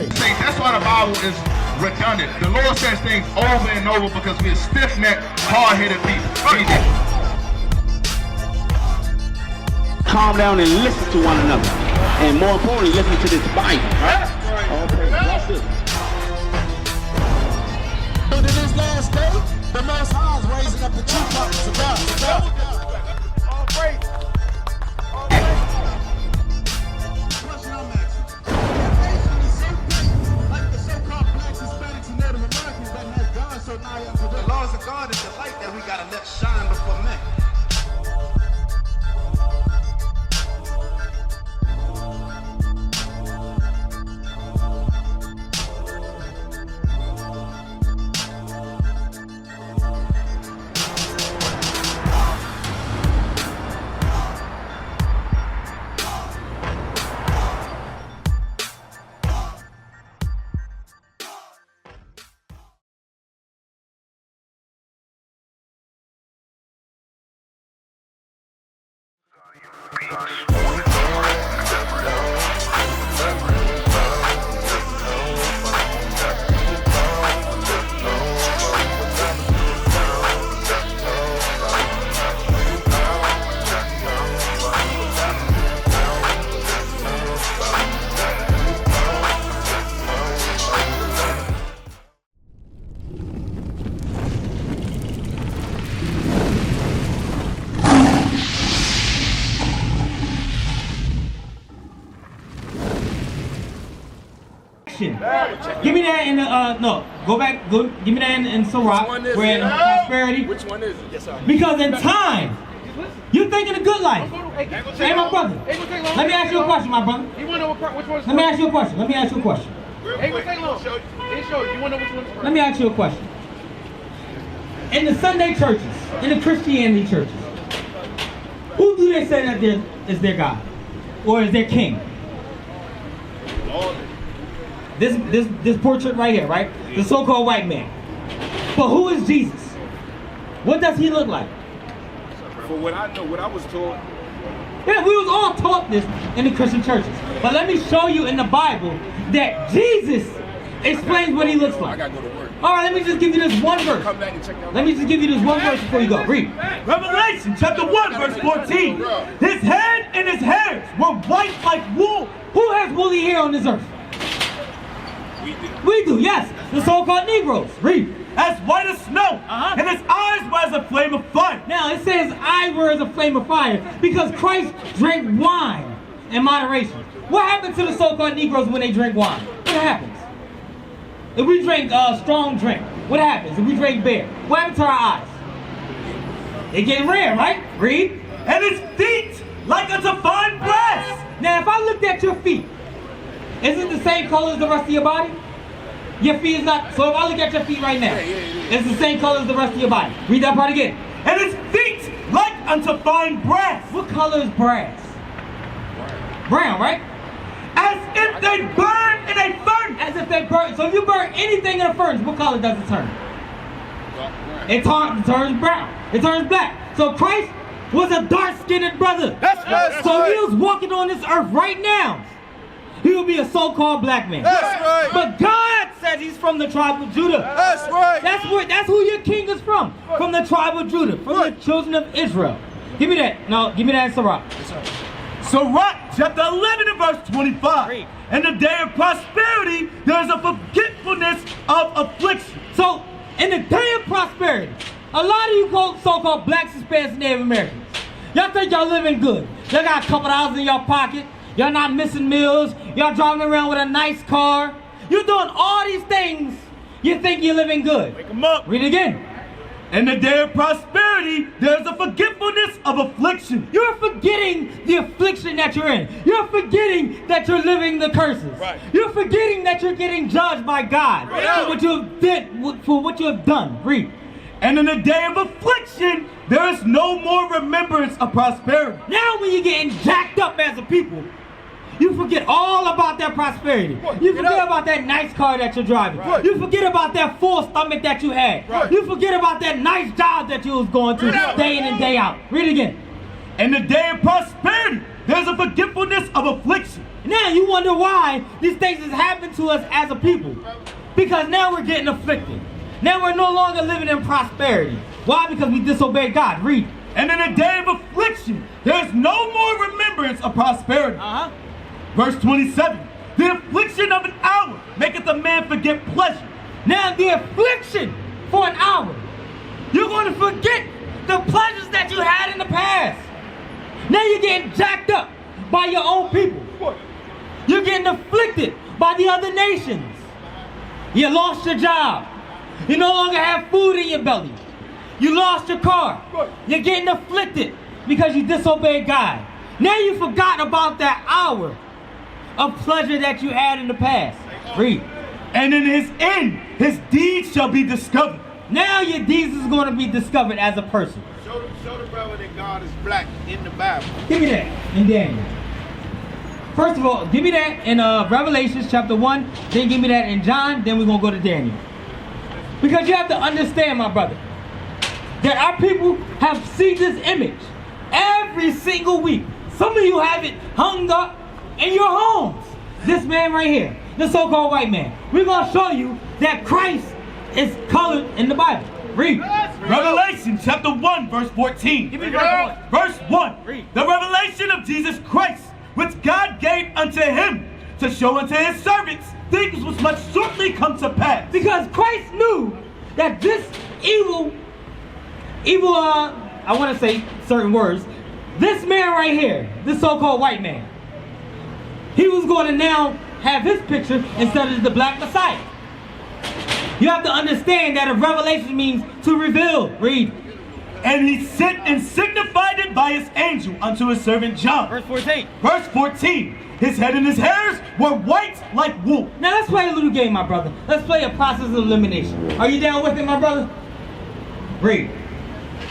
say? That's why the Bible is redundant. The Lord says things over and over because we're stiff-necked, hard-headed people. Calm down and listen to one another. And more importantly, listen to this Bible. Right? Okay, watch this. But in this last day, the Most High is raising up the true prophets of God. All praise. Question I'm asking. Like the so-called blacks, Hispanics, and Native Americans that has God so nigh unto them. The laws of God is the light that we gotta let shine before men. Give me that in the, no, go back, give me that in SIRACH, we're in prosperity. Which one is it? Yes, sir. Because in time, you're thinking a good life. Hey, my brother, let me ask you a question, my brother. You want to know which one's Let me ask you a question, let me ask you a question. Hey, what's take long? It shows. You want to know which one's first? Let me ask you a question. In the Sunday churches, in the Christianity churches, who do they say that is their God? Or is their king? This portrait right here, right? The so-called white man. But who is Jesus? What does he look like? For what I know, what I was told. Yeah, we was all taught this in the Christian churches. But let me show you in the Bible that Jesus explains what he looks like. I gotta go to work. All right, let me just give you this one verse. Come back and check that out. Let me just give you this one verse before you go. Read. Revelation chapter 1 verse 14. His head and his hairs were white like wool. Who has woolly hair on this earth? We do, yes. The so-called Negroes. Read. As white as snow. And his eyes were as a flame of fire. Now it says eyes were as a flame of fire because Christ drank wine in moderation. What happened to the so-called Negroes when they drink wine? What happens? If we drink strong drink, what happens? If we drink beer, what happens to our eyes? They get red, right? Read. And his feet like unto fine brass. Now if I looked at your feet, is it the same color as the rest of your body? Your feet is not. So if I look at your feet right now, it's the same color as the rest of your body. Read that part again. And his feet like unto fine brass. What color is brass? Brown, right? As if they burn in a furnace. As if they burn. So if you burn anything in a furnace, what color does it turn? It turns brown. It turns black. So Christ was a dark-skinned brother. That's right. So if he was walking on this earth right now, he would be a so-called black man. That's right. But God says he's from the tribe of Judah. That's right. That's who your king is from. From the tribe of Judah. From the children of Israel. Give me that. No, give me that in SIRACH. SIRACH chapter 11 and verse 25. Read. In the day of prosperity, there is a forgetfulness of affliction. So, in the day of prosperity, a lot of you so-called blacks, Hispanics, and Native Americans, y'all think y'all living good. Y'all got a couple dollars in your pocket. Y'all not missing meals. Y'all driving around with a nice car. You're doing all these things. You think you're living good. Wake them up. Read it again. In the day of prosperity, there's a forgetfulness of affliction. You're forgetting the affliction that you're in. You're forgetting that you're living the curses. Right. You're forgetting that you're getting judged by God for what you have done. Read. And in the day of affliction, there is no more remembrance of prosperity. Now when you're getting jacked up as a people, you forget all about that prosperity. You forget about that nice car that you're driving. Right. You forget about that full stomach that you had. Right. You forget about that nice job that you was going to day in and day out. Read it again. In the day of prosperity, there's a forgetfulness of affliction. Now you wonder why these things has happened to us as a people. Because now we're getting afflicted. Now we're no longer living in prosperity. Why? Because we disobeyed God. Read. And in a day of affliction, there's no more remembrance of prosperity. Verse 27, the affliction of an hour maketh a man forget pleasure. Now the affliction for an hour, you're going to forget the pleasures that you had in the past. Now you're getting jacked up by your own people. You're getting afflicted by the other nations. You lost your job. You no longer have food in your belly. You lost your car. You're getting afflicted because you disobeyed God. Now you forgot about that hour of pleasure that you had in the past. Read. And in his end, his deeds shall be discovered. Now your deeds is going to be discovered as a person. Show the brother that God is black in the Bible. Give me that in Daniel. First of all, give me that in Revelation chapter 1. Then give me that in John. Then we're going to go to Daniel. Because you have to understand, my brother, that our people have seen this image every single week. Some of you have it hung up in your homes. This man right here, the so-called white man. We're going to show you that Christ is colored in the Bible. Read. Revelation chapter 1 verse 14. Give me verse 1. Verse 1. Read. The revelation of Jesus Christ, which God gave unto him to show unto his servants things which must shortly come to pass. Because Christ knew that this evil, I want to say certain words, this man right here, this so-called white man, he was going to now have his picture instead of the black Messiah. You have to understand that a revelation means to reveal. Read. And he sent and signified it by his angel unto his servant John. Verse 14. Verse 14. His head and his hairs were white like wool. Now let's play a little game, my brother. Let's play a process of elimination. Are you down with it, my brother? Read.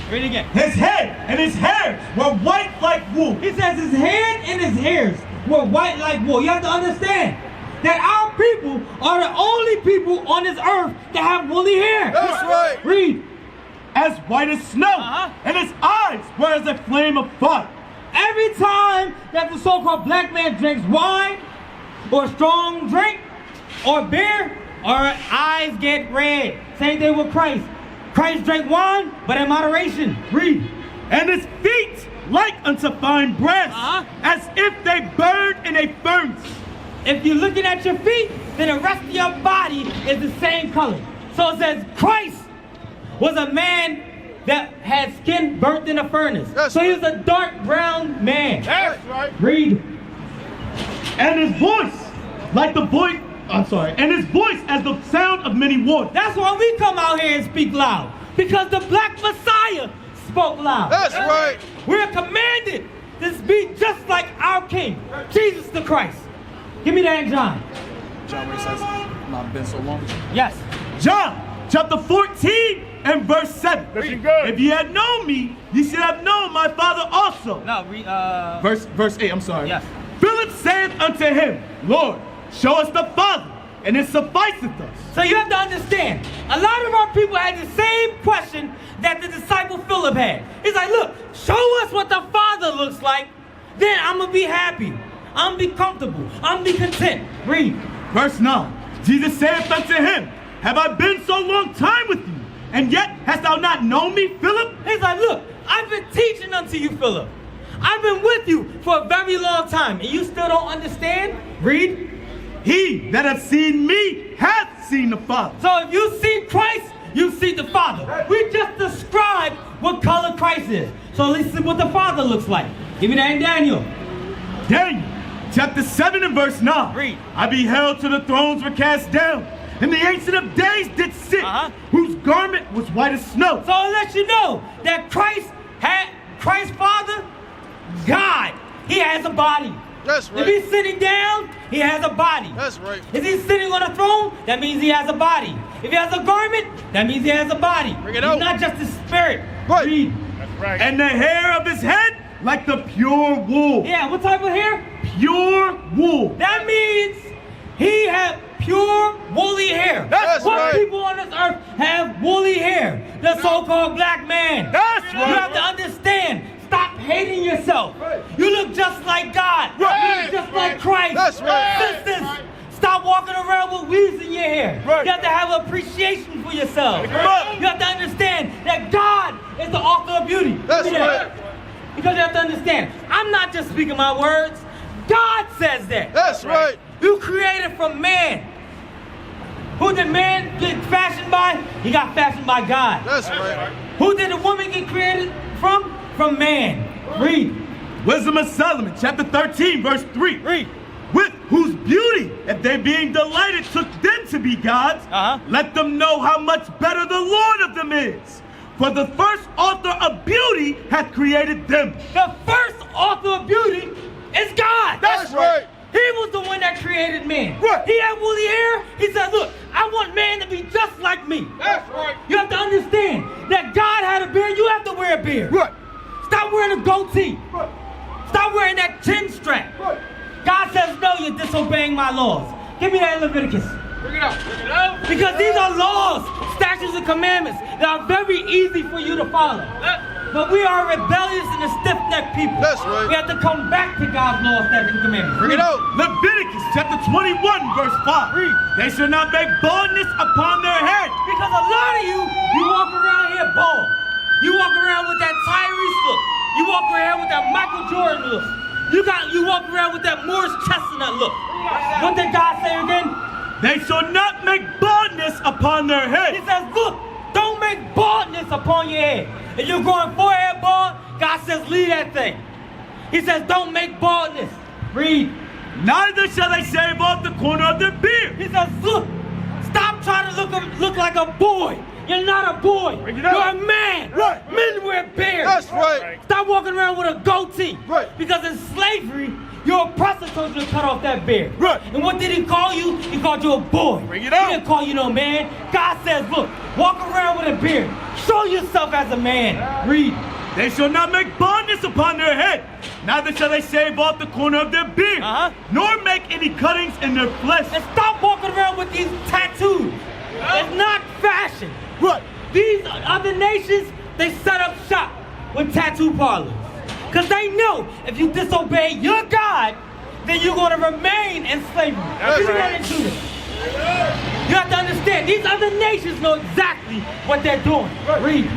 Read it again. His head and his hairs were white like wool. He says his head and his hairs were white like wool. You have to understand that our people are the only people on this earth that have woolly hair. That's right. Read. As white as snow, and his eyes were as a flame of fire. Every time that the so-called black man drinks wine, or strong drink, or beer, our eyes get red. Same thing with Christ. Christ drank wine, but in moderation. Read. And his feet like unto fine brass, as if they burned in a furnace. If you're looking at your feet, then the rest of your body is the same color. So it says Christ was a man that had skin burnt in a furnace. So he was a dark brown man. That's right. Read. And his voice like the voice, and his voice as the sound of many waters. That's why we come out here and speak loud. Because the black Messiah spoke loud. That's right. We're commanded to speak just like our King, Jesus the Christ. Give me that in John. John, where it says, not been so long. Yes. John chapter 14 and verse 7. Listen good. If ye had known me, ye should have known my Father also. No, Verse 8, I'm sorry. Yes. Philip saith unto him, Lord, show us the Father, and it sufficeth us. So you have to understand, a lot of our people had the same question that the disciple Philip had. He's like, look, show us what the Father looks like, then I'm going to be happy. I'm going to be comfortable. I'm going to be content. Read. Verse 9. Jesus saith unto him, have I been so long time with you, and yet hast thou not known me, Philip? He's like, look, I've been teaching unto you, Philip. I've been with you for a very long time, and you still don't understand? Read. He that hath seen me hath seen the Father. So if you've seen Christ, you've seen the Father. We just described what color Christ is. So let's see what the Father looks like. Give me that in Daniel. Daniel chapter 7 and verse 9. Read. I beheld till the thrones were cast down, and the Ancient of Days did sit, whose garment was white as snow. So I'll let you know that Christ's Father, God, he has a body. That's right. If he's sitting down, he has a body. That's right. If he's sitting on a throne, that means he has a body. If he has a garment, that means he has a body. Bring it He's out. not just a spirit. Right. Read. That's right. And the hair of his head like the pure wool. Yeah, what type of hair? Pure wool. That means he had pure woolly hair. That's what right. people on this earth have woolly hair? The so-called black man. That's You right. have to understand. Stop hating yourself. You look just like God. You look just like Christ. That's right. Sisters, stop walking around with weaves in your hair. You have to have appreciation for yourself. You have to understand that God is the author of beauty. That's right. Because you have to understand, I'm not just speaking my words. God says that. That's right. You created from man. Who did man get fashioned by? He got fashioned by God. That's right. Who did the woman get created from? From man. Read. Wisdom of Solomon, chapter 13, verse 3. Read. With whose beauty, if they being delighted took them to be gods, let them know how much better the Lord of them is. For the first author of beauty hath created them. The first author of beauty is God. That's right. He was the one that created man. Right. He had woolly hair. He said, look, I want man to be just like me. That's right. You have to understand that God had a beard. You have to wear a beard. Right. Stop wearing a goatee. Stop wearing that chin strap. God says, no, you're disobeying my laws. Give me that in Leviticus. Bring it up. Bring it up. Because these are laws, statutes, and commandments that are very easy for you to follow. But we are rebellious and a stiff-necked people. That's right. We have to come back to God's laws, statutes, and commandments. Bring it out. Leviticus chapter 21, verse 5. They shall not make baldness upon their head. Because a lot of you walk around here bald. You walk around with that Tyrese look. You walk around with that Michael Jordan look. You walk around with that Morris Chestnut look. What did God say again? They shall not make baldness upon their head. He says, look, don't make baldness upon your head. If you're growing forehead bald, God says, leave that thing. He says, don't make baldness. Read. Neither shall they shave off the corner of their beard. He says, look, stop trying to look like a boy. You're not a boy. You're a man. Right. Men wear beards. That's right. Stop walking around with a goatee. Right. Because in slavery, your oppressor told you to cut off that beard. Right. And what did he call you? He called you a boy. Bring it out. He didn't call you no man. God says, look, walk around with a beard. Show yourself as a man. Read. They shall not make baldness upon their head. Neither shall they shave off the corner of their beard. Nor make any cuttings in their flesh. And stop walking around with these tattoos. It's not fashion. Right. These other nations, they set up shop with tattoo parlors. Because they know if you disobey your God, then you're going to remain in slavery. That's right. Into this. You have to understand, these other nations know exactly what they're doing. Read.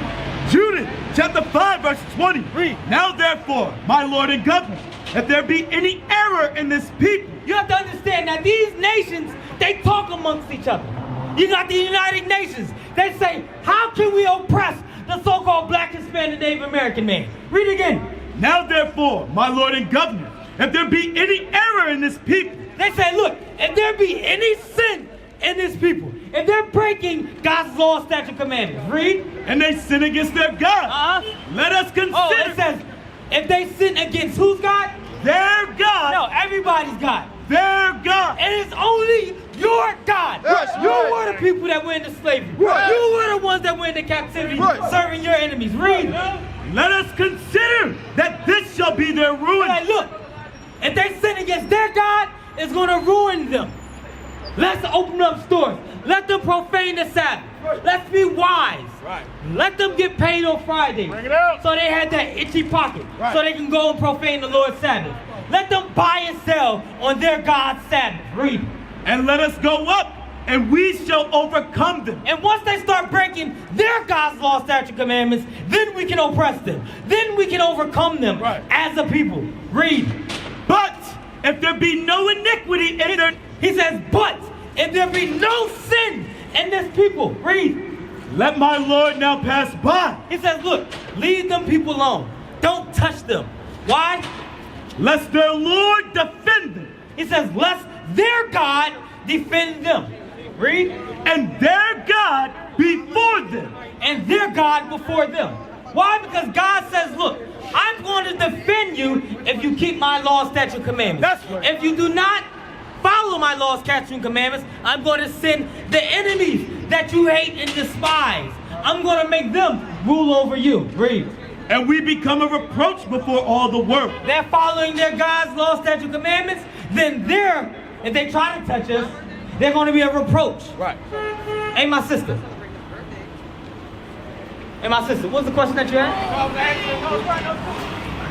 Judith, chapter 5, verse 20. Read. Now therefore, my Lord and Governor, if there be any error in this people, You have to understand that these nations, they talk amongst each other. You got the United Nations. They say, how can we oppress the so-called black, Hispanic, Native American man? Read again. now therefore, my Lord and Governor, if there be any error in this people, They say, look, if there be any sin in this people, if they're breaking God's law, statute, commandments, read. and they sin against their God, let us consider Oh, it says, if they sin against whose God? their God, No, everybody's God. their God. And it's only your God. That's You right. were the people that went into slavery. Right. You were the ones that went into captivity, Right. serving your enemies. Read. Let us consider that this shall be their ruin. Like, look, if they sin against their God, it's going to ruin them. Let's open up stores. Let them profane the Sabbath. Let's be wise. Right. Let them get paid on Fridays. Bring it out. So they had that itchy pocket. Right. So they can go and profane the Lord's Sabbath. Let them buy and sell on their God's Sabbath. Read. And let us go up, and we shall overcome them. And once they start breaking their God's law, statute, commandments, then we can oppress them. Then we can overcome them Right. as a people. Read. But if there be no iniquity in their, He says, but if there be no sin in this people, read. let my Lord now pass by, He says, look, leave them people alone. Don't touch them. Why? lest their Lord defend them, He says, lest their God defend them. Read. and their God before them. And their God before them. Why? Because God says, look, I'm going to defend you if you keep my law, statute, commandments. That's right. If you do not follow my law, statute, and commandments, I'm going to send the enemies that you hate and despise. I'm going to make them rule over you. Read. And we become a reproach before all the world. They're following their God's law, statute, commandments, then if they try to touch us, they're going to be a reproach. Right. Hey, my sister. Hey, my sister, what's the question that you had?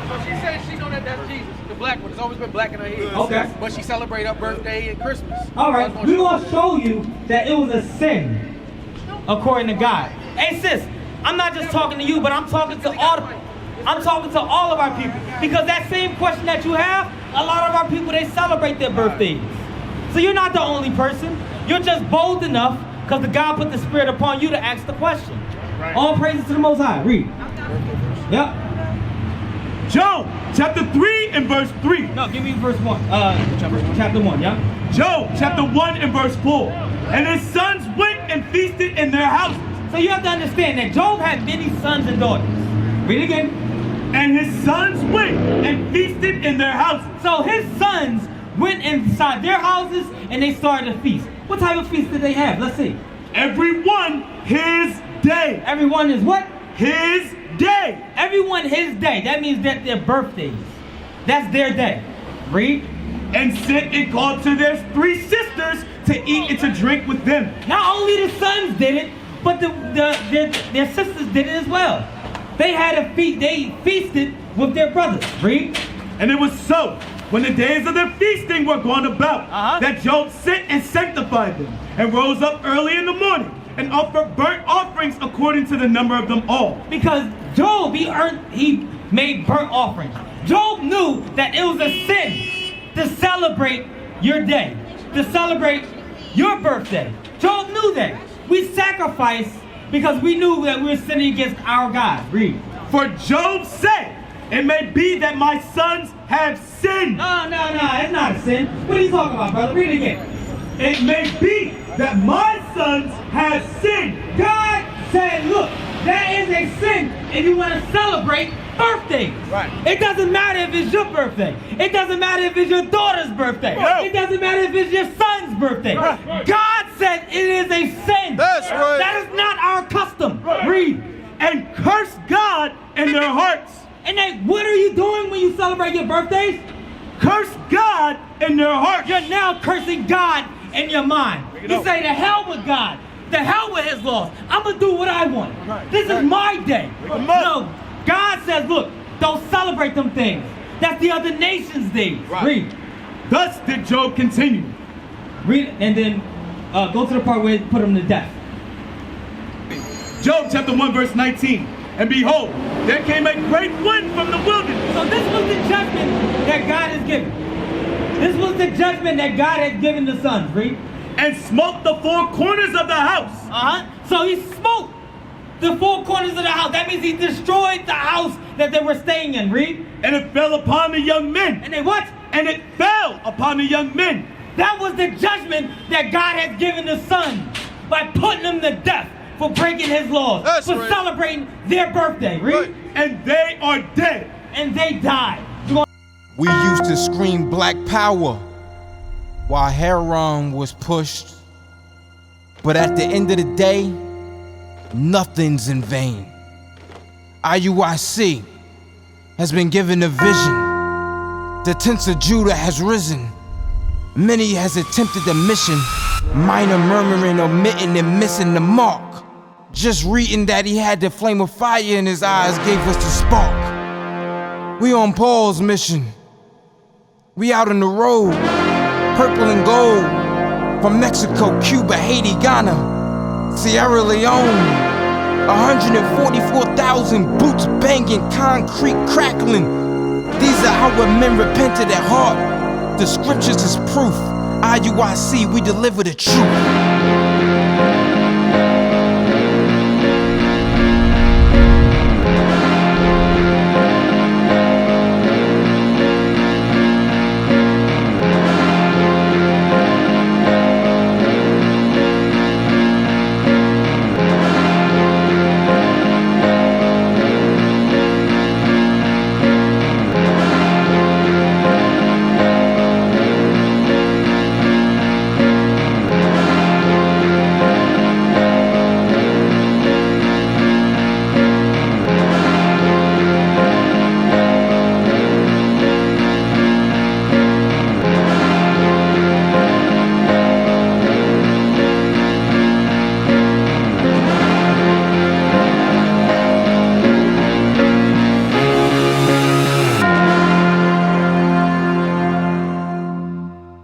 So she said she know that that's Jesus, the black one. It's always been black in her head. Okay. But she celebrate her birthday and Christmas. All right, we're going to show you that it was a sin according to God. Hey sis, I'm not just talking to you, but I'm talking to all of our people. Because that same question that you have, a lot of our people, they celebrate their birthdays. So you're not the only person. You're just bold enough because the God put the Spirit upon you to ask the question. Right. All praises to the Most High. Read. Yep. Job chapter 3 and verse 3. No, give me verse 1. Chapter 1, yeah? Job chapter 1 and verse 4. And his sons went and feasted in their houses. So you have to understand that Job had many sons and daughters. Read again. And his sons went and feasted in their houses. So his sons went inside their houses and they started a feast. What type of feast did they have? Let's see. Everyone his day. Everyone is what? His day. Everyone his day. That means that their birthdays. That's their day. Read. And sent and called to their 3 sisters to eat and to drink with them. Not only the sons did it, but their sisters did it as well. They had a feast. They feasted with their brothers. Read. And it was so, when the days of their feasting were gone about, that Job sent and sanctified them, and rose up early in the morning, and offered burnt offerings according to the number of them all. Because Job, he made burnt offerings. Job knew that it was a sin to celebrate your day, to celebrate your birthday. Job knew that. We sacrificed because we knew that we were sinning against our God. Read. For Job said, it may be that my sons have sinned. No, it's not a sin. What are you talking about, brother? Read it again. It may be that my sons have sinned. God said, look, that is a sin if you want to celebrate birthdays. Right. It doesn't matter if it's your birthday. It doesn't matter if it's your daughter's birthday. Right. It doesn't matter if it's your son's birthday. Right. God said it is a sin. That's right. That is not our custom. Right. Read. And curse God in their hearts. And then what are you doing when you celebrate your birthdays? Curse God in their hearts. You're now cursing God in your mind. You say, to hell with God. To hell with his laws. I'm going to do what I want. Right. This is my day. No, God says, look, don't celebrate them things. That's the other nations' days. Right. Read. Thus did Job continue. Read, and then go to the part where it put him to death. Job chapter 1 verse 19. And behold, there came a great wind from the wilderness. So this was the judgment that God has given. This was the judgment that God had given the sons. Read. And smote the 4 corners of the house. So he smote the 4 corners of the house. That means he destroyed the house that they were staying in. Read. And it fell upon the young men. And they what? And it fell upon the young men. That was the judgment that God had given the sons by putting them to death for breaking his laws. That's for right. Celebrating their birthday. Read. Right. And they are dead. And they died. We used to scream black power while Heron was pushed. But at the end of the day, nothing's in vain. IUIC has been given a vision. The tents of Judah has risen. Many has attempted the mission. Minor murmuring, omitting, and missing the mark. Just reading that he had the flame of fire in his eyes gave us the spark. We on Paul's mission. We out on the road, purple and gold. From Mexico, Cuba, Haiti, Ghana, Sierra Leone. 144,000 boots banging, concrete crackling. These are our men repented at heart. The scriptures is proof. IUIC, we deliver the truth.